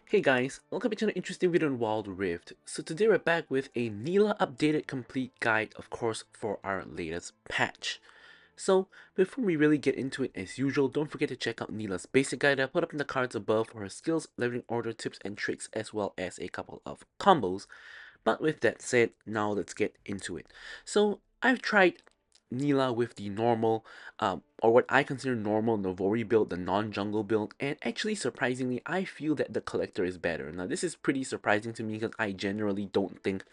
Hey guys, welcome back to an interesting video on Wild Rift. So today we're back with a Nilah updated complete guide, of course, for our latest patch. So before we really get into it, as usual, don't forget to check out Nilah's basic guide I put up in the cards above for her skills, leveling order, tips and tricks, as well as a couple of combos. But with that said, now let's get into it. So I've tried Nilah with the normal, or what I consider normal Novori build, the non-jungle build, and actually surprisingly, I feel that the Collector is better. Now this is pretty surprising to me because I generally don't think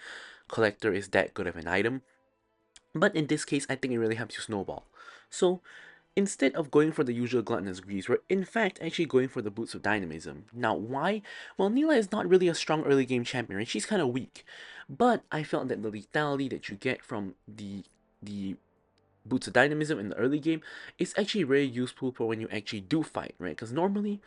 Collector is that good of an item. But in this case, I think it really helps you snowball. So instead of going for the usual gluttonous greaves, we're in fact actually going for the boots of dynamism. Now why? Well, Nilah is not really a strong early game champion, right? She's kind of weak. But I felt that the lethality that you get from the boots of dynamism in the early game is actually very useful for when you actually do fight, right? Because normally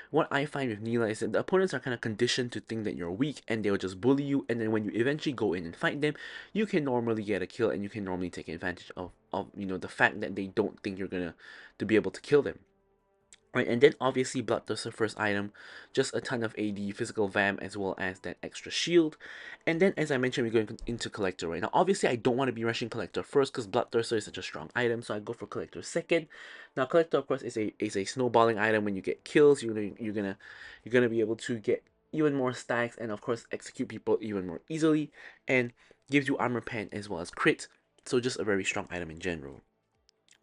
what I find with Nilah is that the opponents are kind of conditioned to think that you're weak and they'll just bully you, and then when you eventually go in and fight them, you can normally get a kill and you can normally take advantage of the fact that they don't think you're gonna to be able to kill them. Right, and then obviously Bloodthirster first item, just a ton of AD, physical VAM, as well as that extra shield. And then as I mentioned, we're going into Collector right now. Obviously I don't want to be rushing Collector first because Bloodthirster is such a strong item, so I go for Collector second. Now Collector of course is a snowballing item. When you get kills, you're gonna be able to get even more stacks and of course execute people even more easily, and gives you armor pen as well as crit. So just a very strong item in general.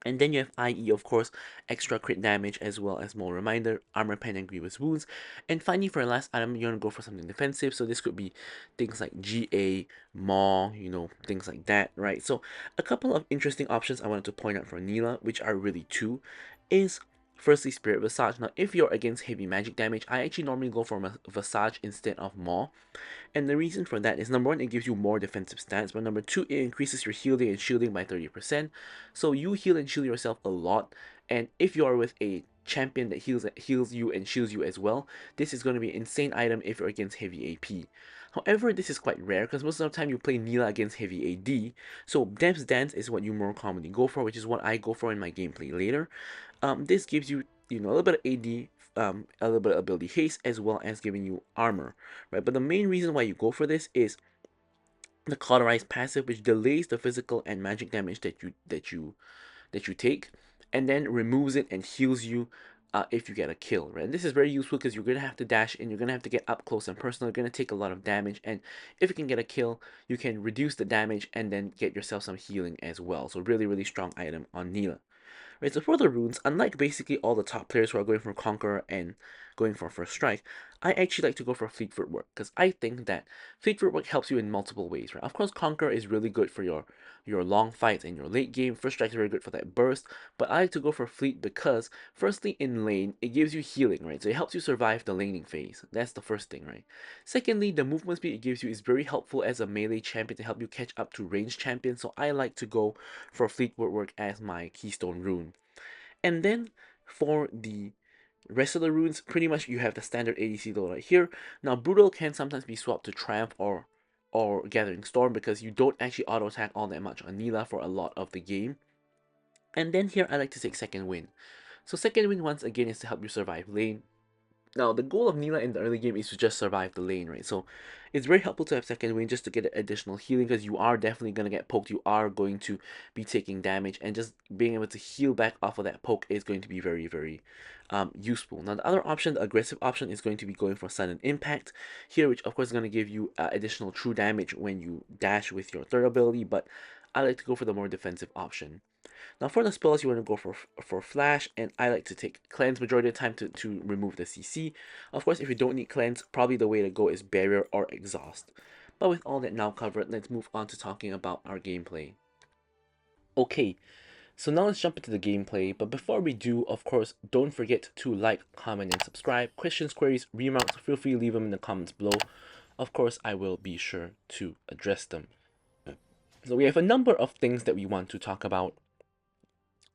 And then you have IE, of course, extra crit damage as well as more reminder, armor pen and grievous wounds. And finally, for a last item, you want to go for something defensive. So this could be things like GA, Maw, things like that, right? So a couple of interesting options I wanted to point out for Nilah, which are really two, is firstly Spirit Visage. Now, if you're against heavy magic damage, I actually normally go for Visage instead of Maw. And the reason for that is, number one, it gives you more defensive stats, but number two, it increases your healing and shielding by 30%. So you heal and shield yourself a lot, and if you are with a champion that heals you and shields you as well, this is going to be an insane item if you're against heavy AP. However, this is quite rare because most of the time you play Nilah against heavy AD, so Depth's Dance is what you more commonly go for, which is what I go for in my gameplay later. This gives you, a little bit of AD, a little bit of ability haste, as well as giving you armor, right? But the main reason why you go for this is the cauterize passive, which delays the physical and magic damage that you take, and then removes it and heals you if you get a kill, right? And this is very useful because you're gonna have to dash in, you're gonna have to get up close and personal, you're gonna take a lot of damage, and if you can get a kill, you can reduce the damage and then get yourself some healing as well. So really, really strong item on Nilah. Right, so for the runes, unlike basically all the top players who are going for Conqueror and going for First Strike, I actually like to go for Fleet Footwork because I think that Fleet Footwork helps you in multiple ways, right? Of course, Conqueror is really good for your long fights and your late game. First Strike is very good for that burst, but I like to go for Fleet because, firstly, in lane, it gives you healing, right? So it helps you survive the laning phase. That's the first thing, right? Secondly, the movement speed it gives you is very helpful as a melee champion to help you catch up to ranged champions, so I like to go for Fleet Footwork as my keystone rune. And then for the rest of the runes, pretty much you have the standard ADC load right here. Now Brutal can sometimes be swapped to Triumph or Gathering Storm because you don't actually auto attack all that much on Nilah for a lot of the game. And then here I like to take Second Wind. So Second Wind once again is to help you survive lane. Now, the goal of Nilah in the early game is to just survive the lane, right? So, it's very helpful to have Second Wind just to get additional healing because you are definitely going to get poked. You are going to be taking damage, and just being able to heal back off of that poke is going to be very, very useful. Now, the other option, the aggressive option, is going to be going for Sudden Impact here, which of course is going to give you additional true damage when you dash with your third ability, but I like to go for the more defensive option. Now for the spells, you want to go for Flash, and I like to take Cleanse majority of the time to remove the CC. Of course, if you don't need Cleanse, probably the way to go is Barrier or Exhaust. But with all that now covered, let's move on to talking about our gameplay. Okay, so now let's jump into the gameplay, but before we do, of course, don't forget to like, comment, and subscribe. Questions, queries, remarks, feel free to leave them in the comments below. Of course, I will be sure to address them. So we have a number of things that we want to talk about.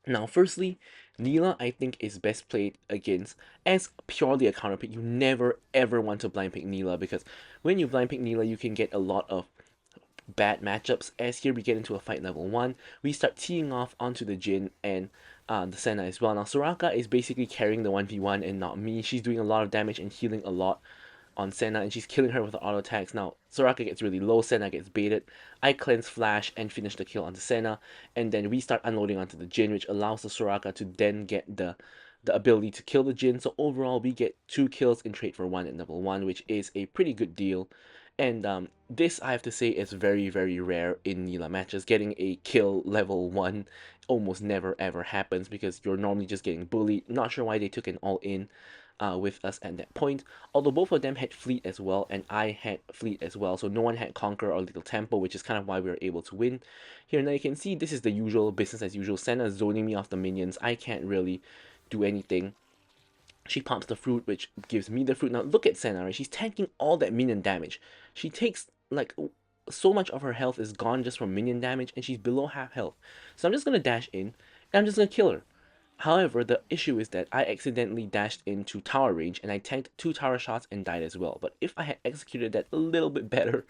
Now, firstly, Nilah I think is best played against as purely a counter pick. You never ever want to blind pick Nilah because when you blind pick Nilah, you can get a lot of bad matchups. As here we get into a fight level 1, we start teeing off onto the Jhin and the Senna as well. Now, Soraka is basically carrying the 1v1 and not me. She's doing a lot of damage and healing a lot on Senna, and she's killing her with the auto attacks. Now Soraka gets really low, Senna gets baited. I cleanse flash and finish the kill onto Senna, and then we start unloading onto the Jhin, which allows the Soraka to then get the ability to kill the Jhin. So overall, we get 2 kills in trade for 1 at level 1, which is a pretty good deal. And this, I have to say, is very, very rare in Nilah matches. Getting a kill level 1 almost never ever happens because you're normally just getting bullied. Not sure why they took an all-in with us at that point. Although both of them had Fleet as well, and I had Fleet as well, so no one had Conquer or Little Tempo, which is kind of why we were able to win. Here now you can see this is the usual business as usual. Senna zoning me off the minions. I can't really do anything. She pops the fruit, which gives me the fruit. Now look at Senna, right? She's tanking all that minion damage. She takes like so much of her health is gone just from minion damage, and she's below half health. So I'm just gonna dash in, and I'm just gonna kill her. However, the issue is that I accidentally dashed into tower range and I tanked 2 tower shots and died as well. But if I had executed that a little bit better,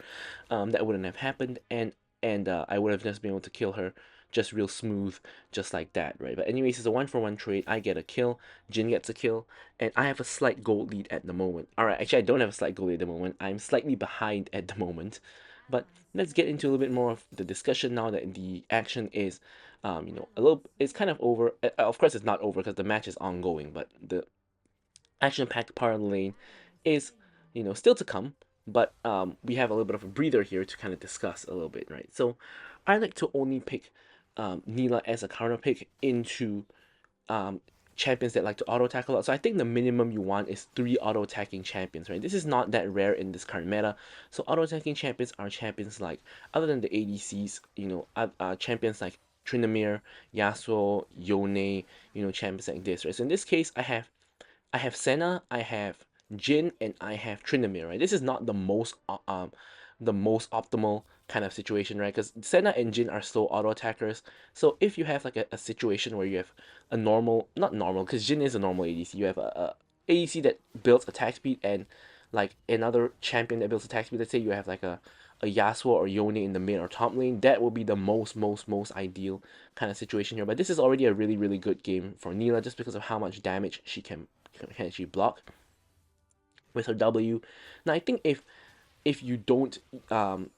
that wouldn't have happened, and I would have just been able to kill her just real smooth, just like that, right? But anyways, it's a 1-for-1 trade. I get a kill, Jhin gets a kill, and I have a slight gold lead at the moment. Alright, actually I don't have a slight gold lead at the moment. I'm slightly behind at the moment. But let's get into a little bit more of the discussion now that the action is, you know, a little. It's kind of over. Of course, it's not over because the match is ongoing. But the action-packed part of the lane is, you know, still to come. But we have a little bit of a breather here to kind of discuss a little bit, right? So I like to only pick Nilah as a counter pick into champions that like to auto attack a lot. So I think the minimum you want is 3 auto attacking champions, right? This is not that rare in this current meta. So auto attacking champions are champions like, other than the ADCs, you know, champions like Tryndamere, Yasuo, Yone, you know, champions like this, right? So in this case, I have Senna, I have Jhin, and I have Tryndamere, right? This is not the most optimal kind of situation, right? Because Senna and Jhin are slow auto attackers. So if you have like a situation where you have a normal, not normal, because Jhin is a normal ADC, you have a ADC that builds attack speed and like another champion that builds attack speed. Let's say you have like a Yasuo or Yone in the mid or top lane. That will be the most ideal kind of situation here. But this is already a really good game for Nilah just because of how much damage she can actually block with her W. Now I think if you don't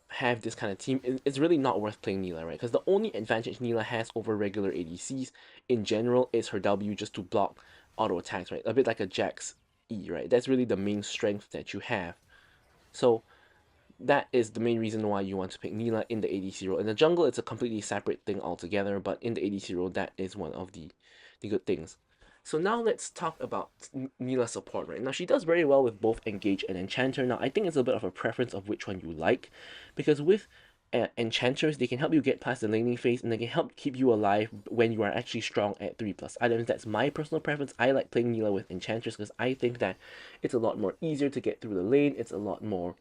have this kind of team, it's really not worth playing Nilah, right? Because the only advantage Nilah has over regular ADCs in general is her W just to block auto attacks, right? A bit like a Jax E, right? That's really the main strength that you have. So that is the main reason why you want to pick Nilah in the ADC role. In the jungle, it's a completely separate thing altogether, but in the ADC role, that is one of the good things. So now let's talk about Nilah support, right? Now she does very well with both Engage and Enchanter. Now I think it's a bit of a preference of which one you like, because with Enchanters, they can help you get past the laning phase and they can help keep you alive when you are actually strong at 3+ items. That's my personal preference. I like playing Nilah with Enchanters because I think that it's a lot more easier to get through the lane. It's a lot more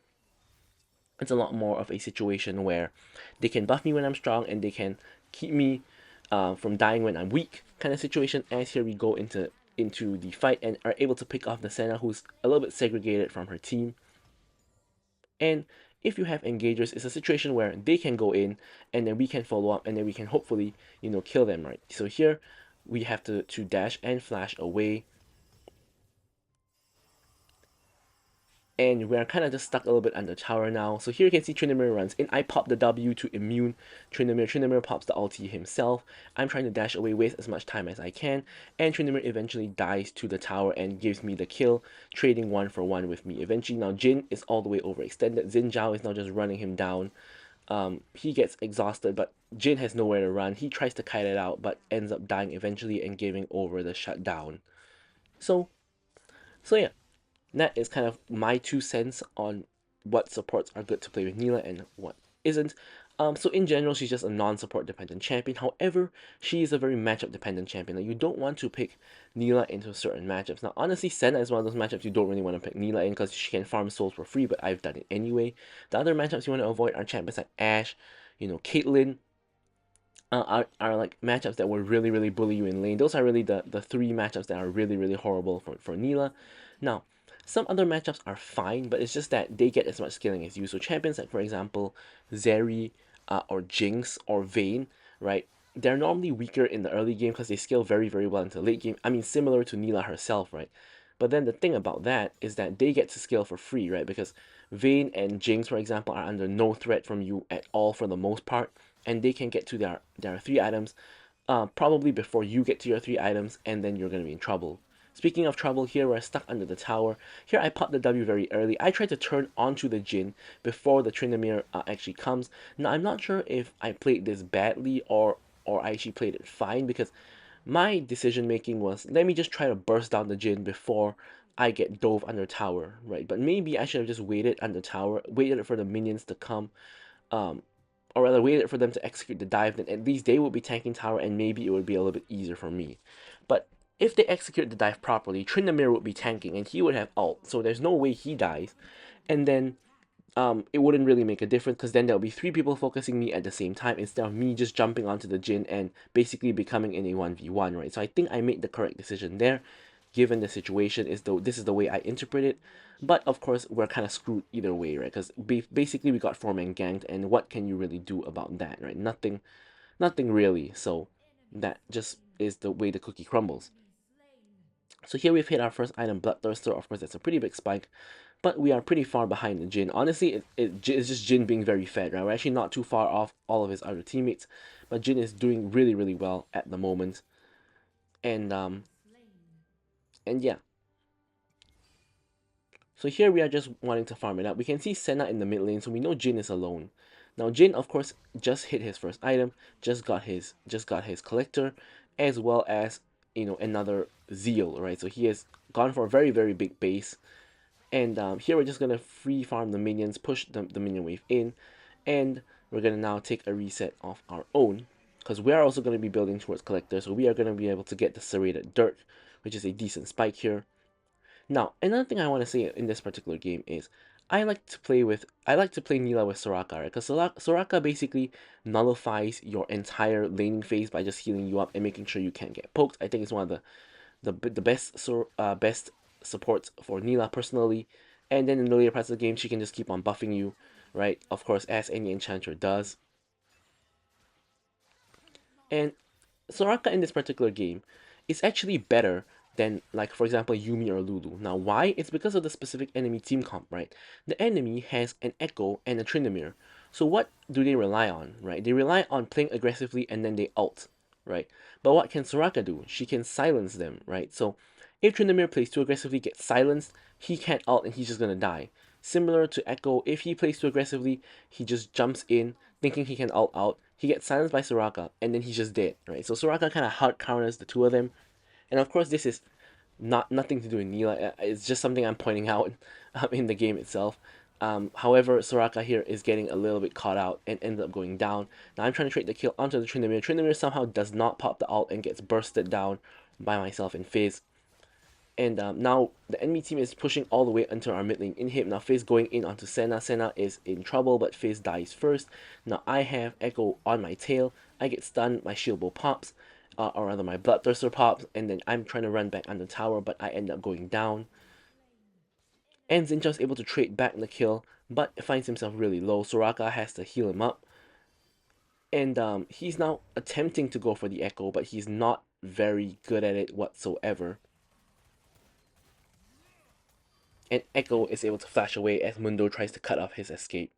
of a situation where they can buff me when I'm strong and they can keep me from dying when I'm weak kind of situation. As here we go into the fight and are able to pick off the Senna, who's a little bit segregated from her team. And if you have engagers, it's a situation where they can go in and then we can follow up and then we can hopefully, you know, kill them, right? So here we have to dash and flash away. And we're kind of just stuck a little bit under tower now. So here you can see Tryndamere runs in. I pop the W to immune Tryndamere. Tryndamere pops the ulti himself. I'm trying to dash away, waste as much time as I can. And Tryndamere eventually dies to the tower and gives me the kill, trading 1-for-1 with me. Eventually now Jhin is all the way overextended. Xin Zhao is now just running him down. He gets exhausted, but Jhin has nowhere to run. He tries to kite it out, but ends up dying eventually and giving over the shutdown. So yeah. That is kind of my 2 cents on what supports are good to play with Nilah and what isn't. So in general, she's just a non-support dependent champion. However, she is a very matchup dependent champion. Like, you don't want to pick Nilah into certain matchups. Now, honestly, Senna is one of those matchups you don't really want to pick Nilah in because she can farm souls for free, but I've done it anyway. The other matchups you want to avoid are champions like Ashe, you know, Caitlyn, are like matchups that will really bully you in lane. Those are really the 3 matchups that are really horrible for Nilah. Now, some other matchups are fine, but it's just that they get as much scaling as you. So champions like, for example, Zeri, or Jinx, or Vayne, right? They're normally weaker in the early game because they scale very well into the late game. I mean, similar to Nilah herself, right? But then the thing about that is that they get to scale for free, right? Because Vayne and Jinx, for example, are under no threat from you at all for the most part, and they can get to their 3 items probably before you get to your 3 items, and then you're going to be in trouble. Speaking of trouble, here we're stuck under the tower. Here I popped the W very early. I tried to turn onto the Jhin before the Tryndamere actually comes. Now I'm not sure if I played this badly or I actually played it fine, because my decision making was, let me just try to burst down the Jhin before I get dove under tower, right? But maybe I should have just waited under tower, waited for the minions to come, um, or rather waited for them to execute the dive, then at least they would be tanking tower and maybe it would be a little bit easier for me. But if they execute the dive properly, Tryndamere would be tanking and he would have ult, so there's no way he dies. And then it wouldn't really make a difference, because then there'll be 3 people focusing me at the same time instead of me just jumping onto the Jhin and basically becoming in a 1v1, right? So I think I made the correct decision there, given the situation. This is the way I interpret it. But of course, we're kind of screwed either way, right? Because basically we got 4-man ganked, and what can you really do about that, right? Nothing really. So that just is the way the cookie crumbles. So here we've hit our first item, Bloodthirster. Of course, that's a pretty big spike, but we are pretty far behind the Jhin. Honestly, it's just Jhin being very fed, right? We're actually not too far off all of his other teammates, but Jhin is doing really, really well at the moment. And yeah. So here we are just wanting to farm it up. We can see Senna in the mid lane, so we know Jhin is alone. Now Jhin, of course, just hit his first item, just got his collector, as well as, you know, another Zeal, right? So he has gone for a very, very big base. And here we're just gonna free farm the minions, push the minion wave in, and we're gonna now take a reset of our own, because we are also gonna be building towards collector, so we are gonna be able to get the serrated dirt, which is a decent spike here. Now, another thing I want to say in this particular game is I like to play Nilah with Soraka, right? Because Soraka basically nullifies your entire laning phase by just healing you up and making sure you can't get poked. I think it's one of the best supports for Nilah personally. And then in the later parts of the game, she can just keep on buffing you, right? Of course, as any enchanter does. And Soraka in this particular game is actually better than, like, for example, Yumi or Lulu. Now, why? It's because of the specific enemy team comp, right? The enemy has an Echo and a Tryndamere. So what do they rely on, right? They rely on playing aggressively and then they ult, right? But what can Soraka do? She can silence them, right? So if Tryndamere plays too aggressively, gets silenced, he can't ult and he's just gonna die. Similar to Echo, if he plays too aggressively, he just jumps in thinking he can ult out. He gets silenced by Soraka, and then he's just dead, right? So Soraka kind of hard counters the two of them. And of course, this is nothing to do with Nilah. It's just something I'm pointing out in the game itself. However, Soraka here is getting a little bit caught out and ends up going down. Now I'm trying to trade the kill onto the Tryndamere. Tryndamere somehow does not pop the ult and gets bursted down by myself and Fizz. And now the enemy team is pushing all the way into our mid lane inhib. Now Fizz going in onto Senna. Senna is in trouble, but Fizz dies first. Now I have Echo on my tail. I get stunned, my shield bow pops, or rather my Bloodthirster pops, and then I'm trying to run back on the tower, but I end up going down. And Xingqiao is able to trade back the kill, but finds himself really low. Soraka has to heal him up. And he's now attempting to go for the Echo, but he's not very good at it whatsoever. And Echo is able to flash away as Mundo tries to cut off his escape.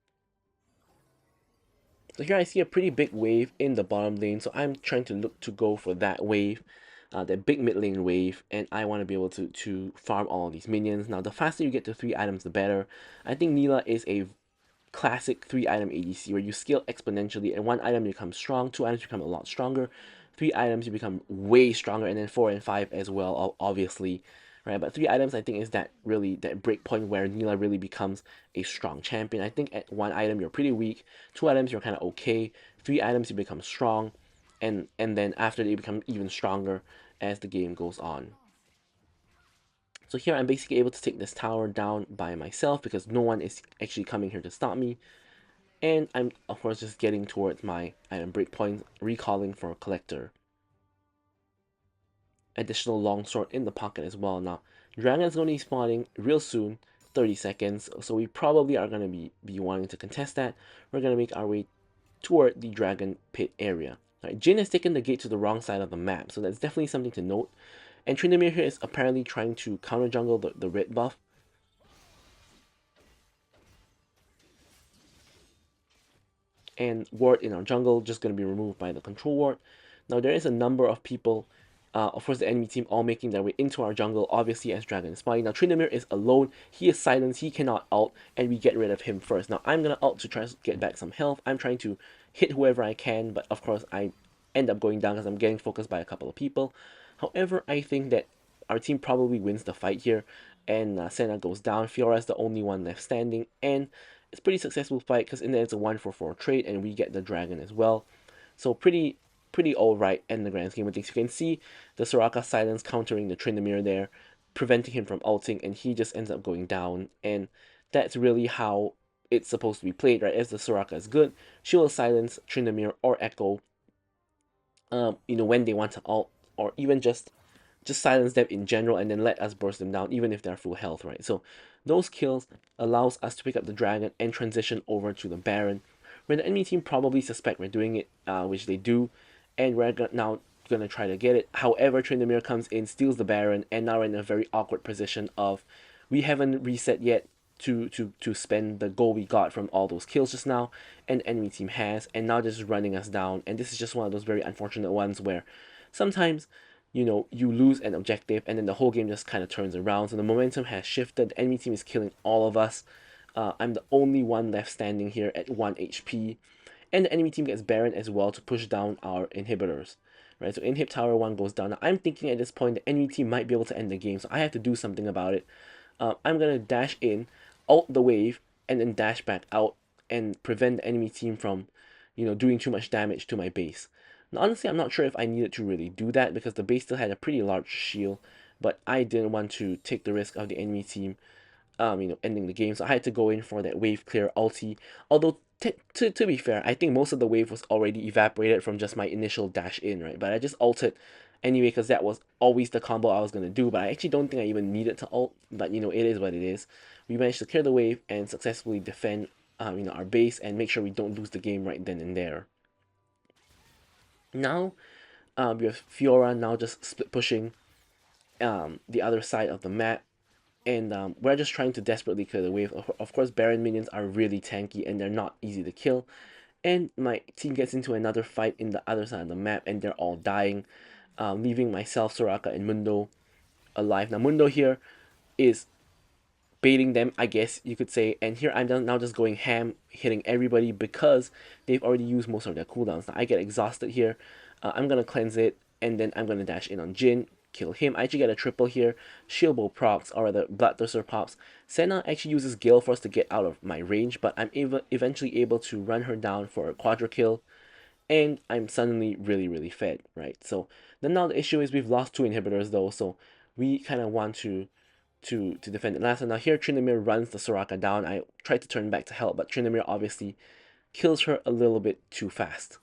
So here I see a pretty big wave in the bottom lane, so I'm trying to look to go for that wave, that big mid lane wave, and I want to be able to farm all these minions. Now the faster you get to 3 items, the better. I think Nilah is a classic 3-item ADC where you scale exponentially, and 1 item becomes strong, 2 items become a lot stronger, 3 items you become way stronger, and then 4 and 5 as well, obviously. Right, but 3 items I think is that break point where Nilah really becomes a strong champion. I think at 1 item you're pretty weak, 2 items you're kind of okay, 3 items you become strong, and then after that you become even stronger as the game goes on. So here I'm basically able to take this tower down by myself because no one is actually coming here to stop me. And I'm of course just getting towards my item breakpoint, recalling for a collector. Additional longsword in the pocket as well. Now, Dragon's going to be spawning real soon, 30 seconds, so we probably are going to be wanting to contest that. We're going to make our way toward the Dragon Pit area. Right, Jhin has taken the gate to the wrong side of the map, so that's definitely something to note. And Tryndamere here is apparently trying to counter jungle the red buff. And ward in our jungle just going to be removed by the control ward. Now there is a number of people, of course the enemy team, all making their way into our jungle, obviously as Dragon is spying. Now Tryndamere is alone, he is silenced, he cannot ult, and we get rid of him first. Now I'm going to ult to try to get back some health. I'm trying to hit whoever I can, but of course I end up going down because I'm getting focused by a couple of people. However, I think that our team probably wins the fight here, and Senna goes down. Fiora is the only one left standing, and it's a pretty successful fight because in the end it's a 1-4-4 trade, and we get the dragon as well. So pretty alright in the grand scheme of things. You can see the Soraka silence countering the Tryndamere there, preventing him from ulting, and he just ends up going down. And that's really how it's supposed to be played, right? As the Soraka is good, she will silence Tryndamere or Echo, when they want to ult, or even just silence them in general and then let us burst them down even if they're full health, right? So those kills allows us to pick up the dragon and transition over to the baron, where the enemy team probably suspect we're doing it, which they do, and we're now gonna try to get it. However, Tryndamere comes in, steals the baron, and now we're in a very awkward position of we haven't reset yet to spend the gold we got from all those kills just now, and enemy team has, and now they're just running us down. And this is just one of those very unfortunate ones where sometimes you lose an objective and then the whole game just kind of turns around. So the momentum has shifted. The enemy team is killing all of us. I'm the only one left standing here at 1 HP. And the enemy team gets Baron as well to push down our inhibitors. Right, so inhib tower 1 goes down. Now, I'm thinking at this point the enemy team might be able to end the game, so I have to do something about it. I'm going to dash in, ult the wave, and then dash back out and prevent the enemy team from, doing too much damage to my base. Now, honestly, I'm not sure if I needed to really do that because the base still had a pretty large shield, but I didn't want to take the risk of the enemy team, ending the game. So I had to go in for that wave clear ulti. Although, to be fair, I think most of the wave was already evaporated from just my initial dash in, right? But I just ulted anyway because that was always the combo I was going to do. But I actually don't think I even needed to ult, but, it is what it is. We managed to clear the wave and successfully defend, our base and make sure we don't lose the game right then and there. Now, we have Fiora now just split pushing the other side of the map, and we're just trying to desperately clear the wave. Of course, Baron minions are really tanky and they're not easy to kill, and my team gets into another fight in the other side of the map and they're all dying, leaving myself, Soraka, and Mundo alive. Now Mundo here is baiting them, I guess you could say, and here I'm now just going ham, hitting everybody because they've already used most of their cooldowns. Now I get exhausted here. I'm gonna cleanse it, and then I'm gonna dash in on Jhin, kill him. I actually get a triple here. Shield Bow procs, or rather Bloodthirster pops. Senna actually uses Gale Force to get out of my range, but I'm eventually able to run her down for a quadra kill, and I'm suddenly really fed, right? So then now the issue is we've lost 2 inhibitors though, so we kind of want to defend it last. And now here Tryndamere runs the Soraka down. I tried to turn back to help, but Tryndamere obviously kills her a little bit too fast.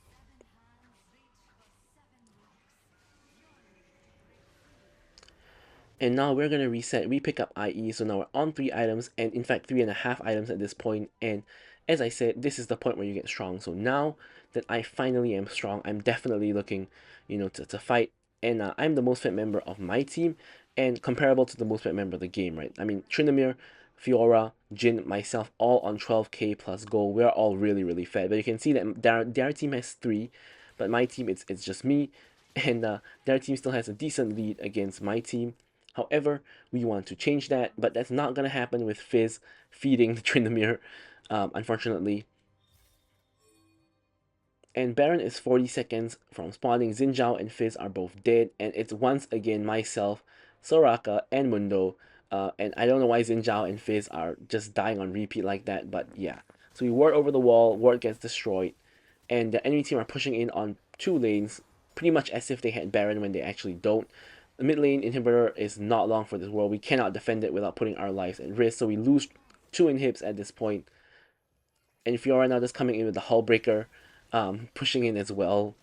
And now we're gonna reset. We pick up IE, so now we're on 3 items, and in fact 3.5 items at this point. And as I said, this is the point where you get strong. So now that I finally am strong, I'm definitely looking, to fight. And I'm the most fit member of my team, and comparable to the most fit member of the game, right? I mean, Tryndamere, Fiora, Jhin, myself, all on 12k plus gold. We're all really fed. But you can see that their team has 3, but my team, it's just me, and their team still has a decent lead against my team. However, we want to change that, but that's not going to happen with Fizz feeding the Tryndamere, unfortunately. And Baron is 40 seconds from spawning. Xin Zhao and Fizz are both dead, and it's once again myself, Soraka, and Mundo. And I don't know why Xin Zhao and Fizz are just dying on repeat like that, but yeah. So we ward over the wall, ward gets destroyed, and the enemy team are pushing in on 2 lanes, pretty much as if they had Baron when they actually don't. The mid lane inhibitor is not long for this world. We cannot defend it without putting our lives at risk, so we lose 2 inhibs at this point. And Fiora now just coming in with the Hull Breaker, pushing in as well.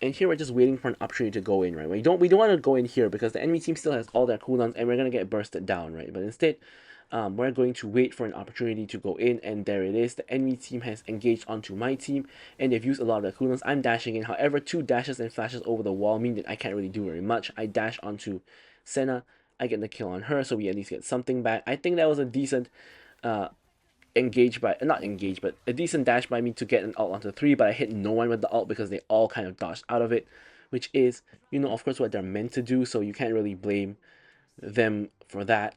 And here we're just waiting for an opportunity to go in, right? We don't want to go in here because the enemy team still has all their cooldowns and we're gonna get bursted down, right? But instead, We're going to wait for an opportunity to go in, and there it is. The enemy team has engaged onto my team, and they've used a lot of the cooldowns. I'm dashing in. However, 2 dashes and flashes over the wall mean that I can't really do very much. I dash onto Senna. I get the kill on her, so we at least get something back. I think that was a decent not engage, but a decent dash by me to get an ult onto 3, but I hit no one with the ult because they all kind of dodged out of it, which is, of course, what they're meant to do, so you can't really blame them for that.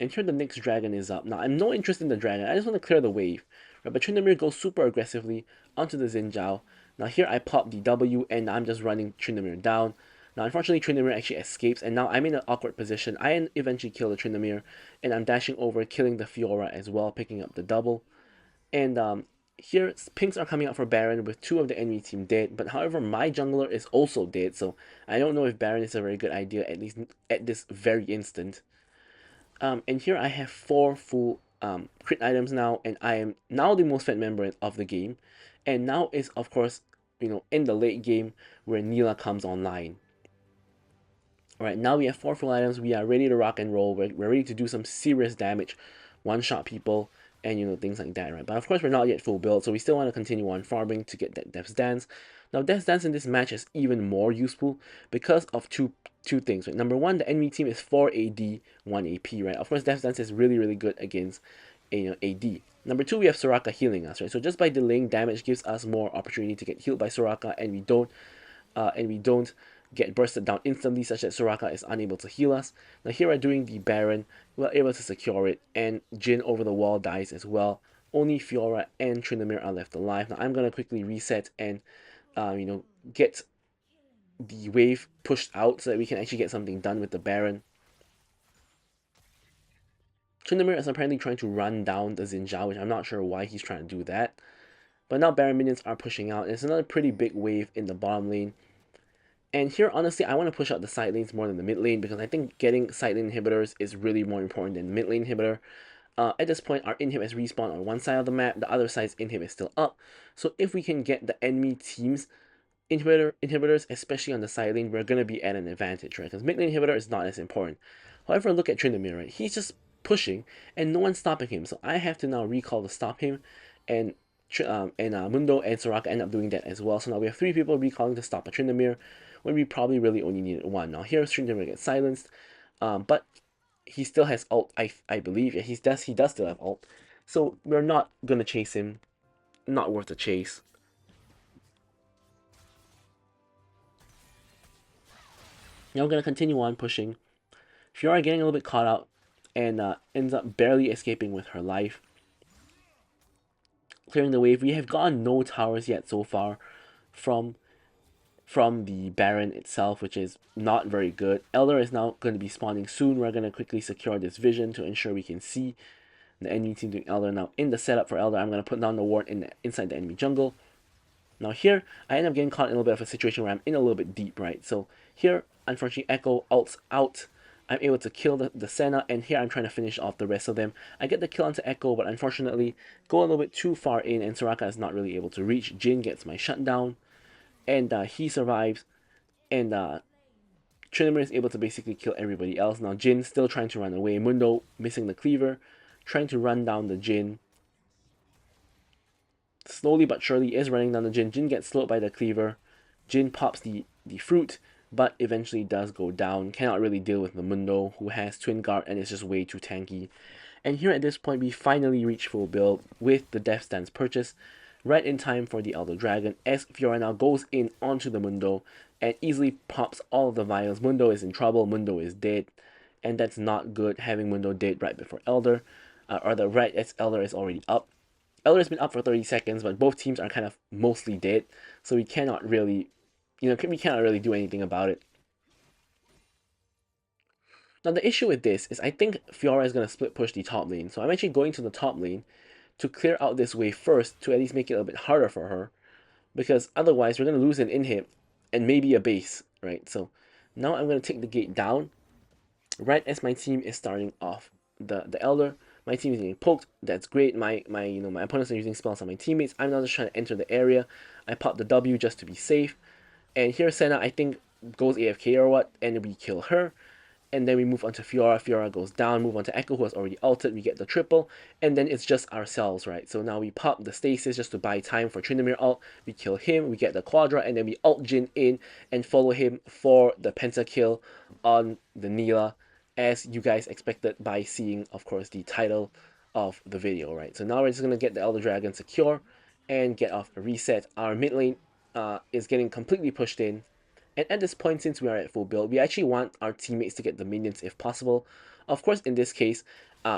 And here the next dragon is up. Now, I'm no interest in the dragon. I just want to clear the wave. Right, but Tryndamere goes super aggressively onto the Xin Zhao. Now, here I pop the W, and I'm just running Tryndamere down. Now, unfortunately, Tryndamere actually escapes, and now I'm in an awkward position. I eventually kill the Tryndamere, and I'm dashing over, killing the Fiora as well, picking up the double. And here, pinks are coming out for Baron with 2 of the enemy team dead. But however, my jungler is also dead, so I don't know if Baron is a very good idea, at least at this very instant. And here I have 4 full crit items now, and I am now the most fed member of the game. And now is, of course, in the late game where Nilah comes online. Alright, now we have 4 full items. We are ready to rock and roll. We're ready to do some serious damage, one-shot people, and things like that, right? But of course, we're not yet full build, so we still want to continue on farming to get that Death's Dance. Now, Death's Dance in this match is even more useful because of two things, right? Number one, the enemy team is 4 AD, 1 AP, right? Of course, Death's Dance is really, really good against AD. Number two, we have Soraka healing us, right? So just by delaying damage gives us more opportunity to get healed by Soraka, and we don't get bursted down instantly such that Soraka is unable to heal us. Now here we're doing the Baron, we're able to secure it, and Jhin over the wall dies as well. Only Fiora and Tryndamere are left alive. Now I'm going to quickly reset and get the wave pushed out so that we can actually get something done with the Baron. Tryndamere is apparently trying to run down the Xin Zhao, which I'm not sure why he's trying to do that. But now Baron minions are pushing out. It's another pretty big wave in the bottom lane. And here, honestly, I want to push out the side lanes more than the mid lane because I think getting side lane inhibitors is really more important than mid lane inhibitor. At this point, our inhib has respawned on one side of the map, the other side's inhib is still up. So if we can get the enemy team's inhibitors, especially on the side lane, we're going to be at an advantage, right? Because mid lane inhibitor is not as important. However, look at Tryndamere, right? He's just pushing and no one's stopping him. So I have to now recall to stop him, and Mundo and Soraka end up doing that as well. So now we have 3 people recalling to stop a Tryndamere when we probably really only needed 1. Now here Tryndamere gets silenced, but he still has ult, I believe. Yeah, he does still have ult. So we're not gonna chase him. Not worth the chase. Now we're gonna continue on pushing. Fiora getting a little bit caught out and ends up barely escaping with her life. Clearing the wave. We have gotten no towers yet so far from the Baron itself, which is not very good. Elder is now going to be spawning soon. We're going to quickly secure this vision to ensure we can see the enemy team doing Elder. Now in the setup for Elder, I'm going to put down the ward inside the enemy jungle. Now here, I end up getting caught in a little bit of a situation where I'm in a little bit deep, right? So here, unfortunately, Echo ults out. I'm able to kill the Senna, and here I'm trying to finish off the rest of them. I get the kill onto Echo, but unfortunately, go a little bit too far in, and Soraka is not really able to reach. Jhin gets my shutdown, and he survives, and Tryndamere is able to basically kill everybody else. Now Jhin still trying to run away. Mundo missing the cleaver, trying to run down the Jhin. Slowly but surely is running down the Jhin. Jhin gets slowed by the cleaver. Jhin pops the fruit, but eventually does go down. Cannot really deal with the Mundo, who has Twin Guard and is just way too tanky. And here at this point, we finally reach full build with the Death's Dance purchase, right in time for the Elder Dragon, as Fiora now goes in onto the Mundo and easily pops all of the vials. Mundo is in trouble, Mundo is dead, and that's not good, having Mundo dead right before Elder, right as Elder is already up. Elder has been up for 30 seconds, but both teams are kind of mostly dead, so we cannot really, do anything about it. Now the issue with this is I think Fiora is going to split push the top lane, so I'm actually going to the top lane to clear out this wave first to at least make it a bit harder for her, because otherwise we're going to lose an inhib and maybe a base, right? So now I'm going to take the gate down right as my team is starting off the Elder. My team is getting poked. That's great. My opponents are using spells on my teammates. I'm now just trying to enter the area. I pop the W just to be safe. And here Senna, I think, goes AFK or what, and we kill her. and then we move on to Fiora. Fiora goes down, move on to Echo, who has already ulted. We get the triple, and then it's just ourselves, right? So now we pop the stasis just to buy time for Tryndamere ult. We kill him, we get the Quadra, and then we ult Jhin in and follow him for the pentakill on the Nilah, as you guys expected by seeing, of course, the title of the video, right? So now we're just gonna get the Elder Dragon secure and get off a reset. Our mid lane is getting completely pushed in, and at this point, since we are at full build, we actually want our teammates to get the minions if possible. Of course, in this case,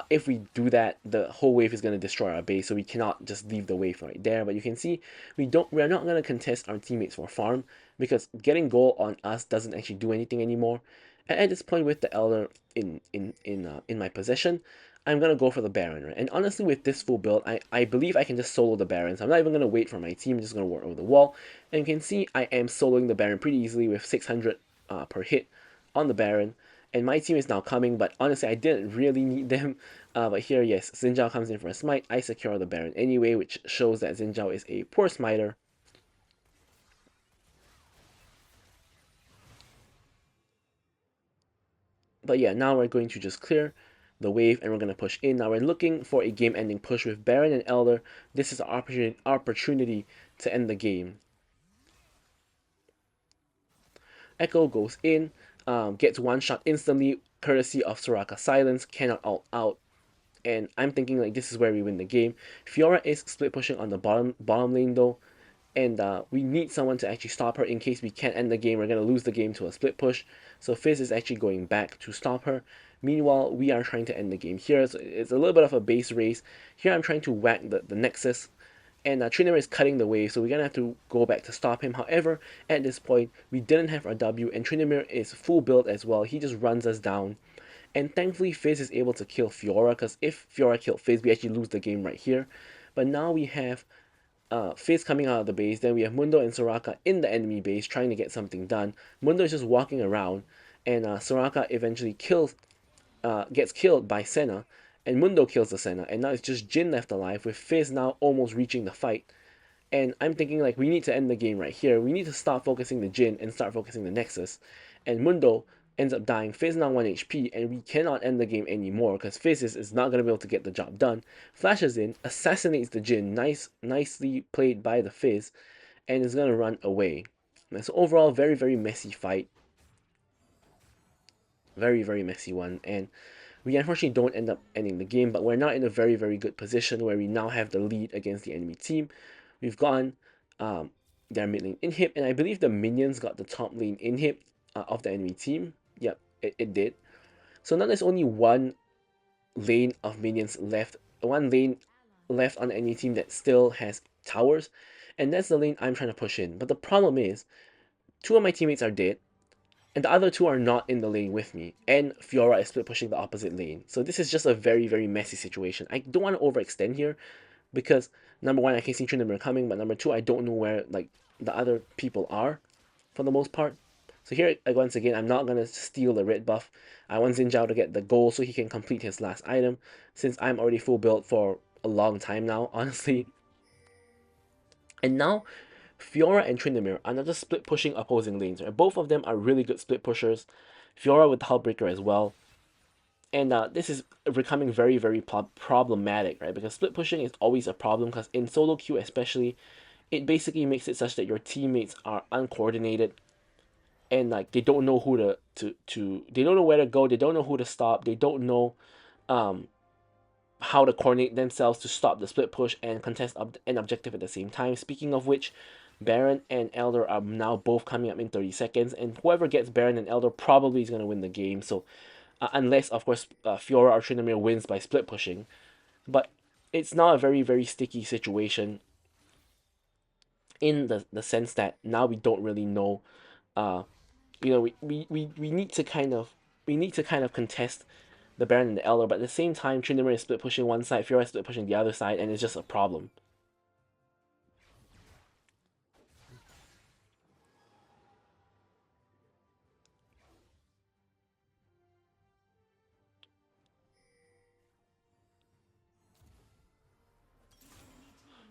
if we do that, the whole wave is going to destroy our base, so we cannot just leave the wave right there. But you can see we are not going to contest our teammates for farm, because getting gold on us doesn't actually do anything anymore. And at this point, with the Elder in my possession, I'm gonna go for the Baron, right? And honestly, with this full build, I believe I can just solo the Baron. So I'm not even gonna wait for my team. I'm just gonna work over the wall. And you can see I am soloing the Baron pretty easily with 600 per hit on the Baron. And my team is now coming, but honestly, I didn't really need them. But here, yes, Xin Zhao comes in for a smite. I secure the Baron anyway, which shows that Xin Zhao is a poor smiter. But yeah, now we're going to just clear the wave and we're going to push in. Now we're looking for a game-ending push with Baron and Elder. This is our opportunity to end the game. Echo goes in, gets one shot instantly, courtesy of Soraka Silence, cannot ult out. And I'm thinking like this is where we win the game. Fiora is split pushing on the bottom lane though, and we need someone to actually stop her in case we can't end the game. We're going to lose the game to a split push. So Fizz is actually going back to stop her. Meanwhile, we are trying to end the game here. So it's a little bit of a base race. Here I'm trying to whack the Nexus. And Tryndamere is cutting the wave, so we're going to have to go back to stop him. However, at this point, we didn't have our W, and Tryndamere is full build as well. He just runs us down. And thankfully, Fizz is able to kill Fiora, because if Fiora killed Fizz, we actually lose the game right here. But now we have Fizz coming out of the base. Then we have Mundo and Soraka in the enemy base trying to get something done. Mundo is just walking around, and Soraka eventually gets killed by Senna, and Mundo kills the Senna. And now it's just Jhin left alive, with Fizz now almost reaching the fight. And I'm thinking like we need to end the game right here. We need to stop focusing the Jhin and start focusing the Nexus. And Mundo ends up dying. Fizz now 1 HP, and we cannot end the game anymore because Fizz is not going to be able to get the job done. Flashes in, assassinates the Jhin, nicely played by the Fizz, and is going to run away. And so overall, very, very messy fight. Very, very messy one. And we unfortunately don't end up ending the game, but we're now in a very, very good position where we now have the lead against the enemy team. We've gotten their mid lane inhib, and I believe the minions got the top lane inhib of the enemy team. Yep, it did. So now there's only one lane of minions left, one lane left on the enemy team that still has towers, and that's the lane I'm trying to push in. But the problem is, two of my teammates are dead, and the other two are not in the lane with me, and Fiora is split pushing the opposite lane. So this is just a very, very messy situation. I don't want to overextend here, because number one, I can see Tryndamere coming, but number two, I don't know where like the other people are for the most part. So here, once again, I'm not going to steal the red buff. I want Xin Zhao to get the gold so he can complete his last item, since I'm already full build for a long time now, honestly. And now, Fiora and Tryndamere are not just split pushing opposing lanes. Right? Both of them are really good split pushers. Fiora with the Hullbreaker as well. And this is becoming very, very problematic, right? Because split pushing is always a problem, because in solo queue especially, it basically makes it such that your teammates are uncoordinated, and like they don't know who they don't know where to go, they don't know who to stop, they don't know how to coordinate themselves to stop the split push and contest an objective at the same time. Speaking of which, Baron and Elder are now both coming up in 30 seconds, and whoever gets Baron and Elder probably is going to win the game. So unless of course Fiora or Tryndamere wins by split pushing, but it's now a very, very sticky situation in the sense that now we don't really know. You know, we need to kind of contest the Baron and the Elder, but at the same time, Tryndamere is split pushing one side, Fiora is split pushing the other side, and it's just a problem.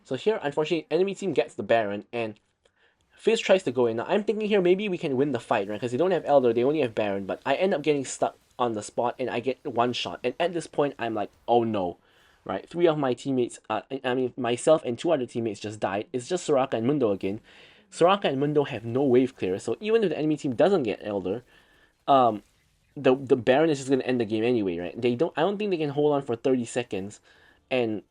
So here, unfortunately, enemy team gets the Baron, and Fizz tries to go in. Now, I'm thinking here maybe we can win the fight, right? Because they don't have Elder, they only have Baron, but I end up getting stuck on the spot and I get one shot. And at this point, I'm like, oh no, right? Three of my teammates, I mean, myself and two other teammates just died. It's just Soraka and Mundo again. Soraka and Mundo have no wave clear, so even if the enemy team doesn't get Elder, um, the Baron is just gonna end the game anyway, right? I don't think they can hold on for 30 seconds and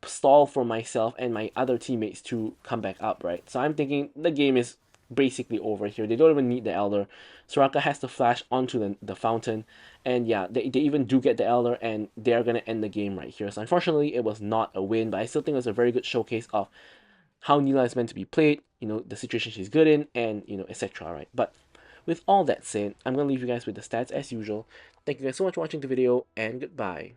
stall for myself and my other teammates to come back up, right? So I'm thinking the game is basically over here. They don't even need the Elder. Soraka has to flash onto the fountain, and yeah, they even do get the Elder, and they're gonna end the game right here. So unfortunately, it was not a win, but I still think it was a very good showcase of how Nilah is meant to be played, the situation she's good in, and etc. Right? But with all that said, I'm gonna leave you guys with the stats as usual. Thank you guys so much for watching the video, and goodbye.